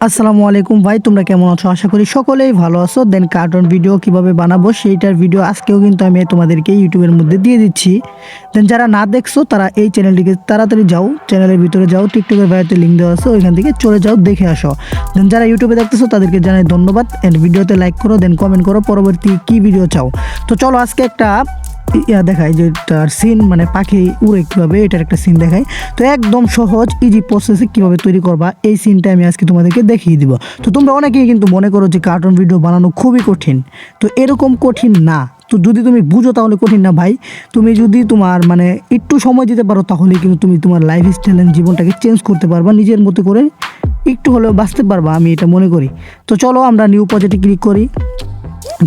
আসসালামু আলাইকুম ভাই, তোমরা কেমন আছো? আশা করি সকলেই ভালো আছো। দেন কার্টুন ভিডিও কিভাবে বানাবো সেইটার ভিডিও আজকেও কিন্তু আমি তোমাদেরকে ইউটিউবের মধ্যে দিয়ে দিচ্ছি। দেন যারা না দেখছো তারা এই চ্যানেলটিকে তাড়াতাড়ি যাও, চ্যানেলের ভিতরে যাও, টিকটকের বাইরে লিঙ্ক দেওয়া আছে, ওইখান থেকে চলে যাও, দেখে আসো। দেন যারা ইউটিউবে দেখতেছো তাদেরকে জানাই ধন্যবাদ। এন্ড ভিডিওতে লাইক করো, দেন কমেন্ট করো পরবর্তী কি ভিডিও চাও। তো চলো আজকে একটা দেখাই যে তার সিন, মানে পাখি উড়ে কীভাবে, এটার একটা সিন দেখাই। তো একদম সহজ ইজি প্রসেসে কীভাবে তৈরি করবা এই সিনটা আমি আজকে তোমাদেরকে দেখিয়ে দিব। তো তোমরা অনেকেই কিন্তু মনে করো যে কার্টুন ভিডিও বানানো খুবই কঠিন, তো এরকম কঠিন না। তো যদি তুমি বুঝো তাহলে কঠিন না ভাই। তুমি যদি তোমার মানে একটু সময় দিতে পারো তাহলে কিন্তু তুমি তোমার লাইফ স্টাইল জীবনটাকে চেঞ্জ করতে পারবা, নিজের মতো করে একটু হলেও বাঁচতে পারবা, আমি এটা মনে করি। তো চলো আমরা নিউ প্রজেক্টে ক্লিক করি।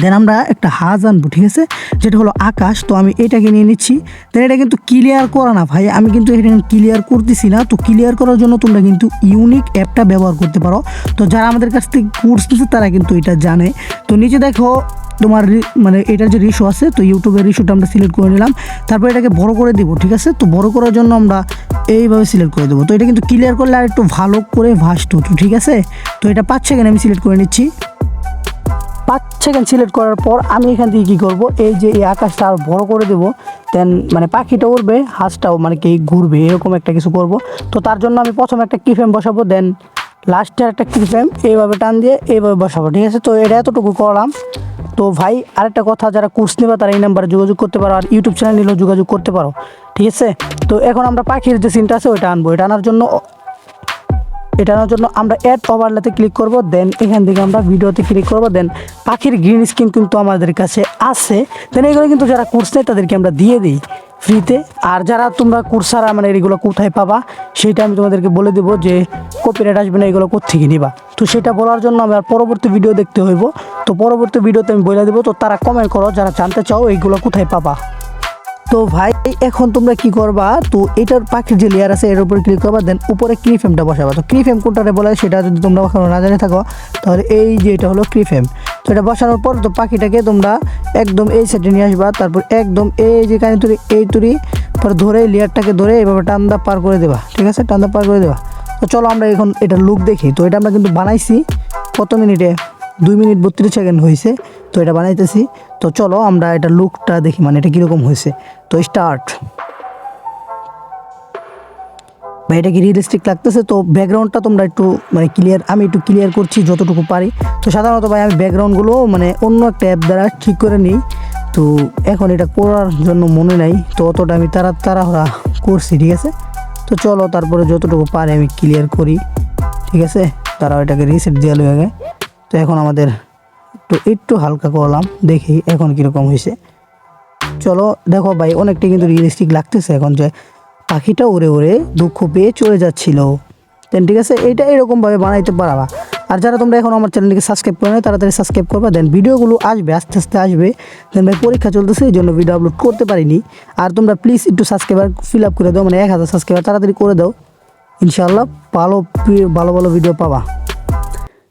দেন আমরা একটা হাজ আনবো, ঠিক আছে, যেটা হলো আকাশ। তো আমি এটাকে নিয়ে নিচ্ছি। দেন এটা কিন্তু ক্লিয়ার করা না ভাই, আমি কিন্তু এটা ক্লিয়ার করতেছি না। তো ক্লিয়ার করার জন্য তোমরা কিন্তু ইউনিক অ্যাপটা ব্যবহার করতে পারো। তো যারা আমাদের কাছ থেকে কোর্স নিচ্ছে তারা কিন্তু এটা জানে। তো নিচে দেখো তোমার মানে এটার যে রিশো আছে, তো ইউটিউবের রিশোটা আমরা সিলেক্ট করে নিলাম। তারপর এটাকে বড় করে দিব, ঠিক আছে। তো বড় করার জন্য আমরা এইভাবে সিলেক্ট করে দেবো। তো এটা কিন্তু ক্লিয়ার করলে আর একটু ভালো করে ভাসতো, ঠিক আছে। তো এটা 5 সেকেন্ড আমি সিলেক্ট করে নিচ্ছি। 5 সেকেন্ড সিলেক্ট করার পর আমি এখান থেকে কী করবো, এই যে এই আকাশটা আর বড় করে দেবো। দেন মানে পাখিটা উড়বে, হাঁসটাও মানে কি ঘুরবে, এরকম একটা কিছু করব। তো তার জন্য আমি প্রথমে একটা কি ফ্রেম বসাবো, দেন লাস্টে একটা কি ফ্রেম এইভাবে টান দিয়ে এইভাবে বসাবো, ঠিক আছে। তো এটা এতটুকু করলাম। তো ভাই আরেকটা কথা, যারা কোর্স নেবে তারা এই নাম্বারে যোগাযোগ করতে পারো, আর ইউটিউব চ্যানেল নিলেও যোগাযোগ করতে পারো, ঠিক আছে। তো এখন আমরা পাখির যে সিনটা আছে ওইটা আনবো। এটা আনার জন্য আমরা অ্যাড ওভারলেতে ক্লিক করব। দেন এখান থেকে আমরা ভিডিওতে ক্লিক করব। দেন পাখির গ্রিন স্ক্রিন কিন্তু আমাদের কাছে আছে। দেন এগুলো কিন্তু যারা কোর্স নেয় তাদেরকে আমরা দিয়ে দিই ফ্রিতে। আর যারা তোমরা কোর্স ছাড়া মানে এগুলো কোথায় পাবা সেটা আমি তোমাদেরকে বলে দেবো, যে কপিরাইট আসবে না, এগুলো কোত্থেকে নিবা। তো সেটা বলার জন্য আমার পরবর্তী ভিডিও দেখতে হইব। তো পরবর্তী ভিডিওতে আমি বলে দেবো। তো তারা কমেন্ট করো যারা জানতে চাও এইগুলো কোথায় পাবা। তো ভাই এখন তোমরা কি করবা, তো এটার পাখির যে লেয়ার আছে এর উপরে ক্লিক করবা। দেন উপরে ক্রি ফ্রেমটা বসাবা। তো ক্রি ফ্রেম কোনটারে বলে সেটা যদি তোমরা এখনো না জেনে থাকো তাহলে এই যে এটা হলো ক্রি ফ্রেম। তো এটা বসানোর পর তো পাখিটাকে তোমরা একদম এই সাইডে নিয়ে আসবা। তারপর একদম এই যে কানে তুরি এই তুরি পরে ধরে লেয়ারটাকে ধরে এইভাবে টান্দা পার করে দেবা, ঠিক আছে, টান্দা পার করে দেবা। তো চলো আমরা এখন এটার লুক দেখি। তো এটা আমরা কিন্তু বানাইছি কত মিনিটে, 2 মিনিট 32 সেকেন্ড হয়েছে। তো এটা বানাইতেছি। তো চলো আমরা এটা লুকটা দেখি, মানে এটা কীরকম হয়েছে। তো স্টার্ট। বা এটা কি রিয়েলিস্টিক লাগতেছে? তো ব্যাকগ্রাউন্ডটা তোমরা একটু মানে ক্লিয়ার, আমি একটু ক্লিয়ার করছি যতটুকু পারি। তো সাধারণত ভাই আমি ব্যাকগ্রাউন্ডগুলো মানে অন্য একটা অ্যাপ দ্বারা ঠিক করে নিই। তো এখন এটা করার জন্য মনে নাই, তো অতটা আমি তাড়াহুড়া করছি, ঠিক আছে। তো চলো তারপরে যতটুকু পারি আমি ক্লিয়ার করি, ঠিক আছে। তারা এটাকে রিসেট দিয়ে আগে। তো এখন আমাদের একটু হালকা করলাম, দেখি এখন কীরকম হয়েছে। চলো দেখো ভাই অনেকটা কিন্তু রিয়েলিস্টিক লাগতেছে এখন, যে পাখিটা উড়ে উড়ে দুঃখ পেয়ে চলে যাচ্ছিল। দেন ঠিক আছে, এইটা এরকমভাবে বানাইতে পারবা। আর যারা তোমরা এখন আমার চ্যানেলটিকে সাবস্ক্রাইব করে নেয় তাড়াতাড়ি সাবস্ক্রাইব করবা। দেন ভিডিওগুলো আসবে, আস্তে আস্তে আসবে। দেন ভাই পরীক্ষা চলতেছে এই জন্য ভিডিও আপলোড করতে পারিনি। আর তোমরা প্লিজ একটু সাবস্ক্রাইবার ফিল আপ করে দাও, মানে 1000 সাবস্ক্রাইবার তাড়াতাড়ি করে দাও। ইনশাআল্লাহ ভালো ভালো ভিডিও পাবা।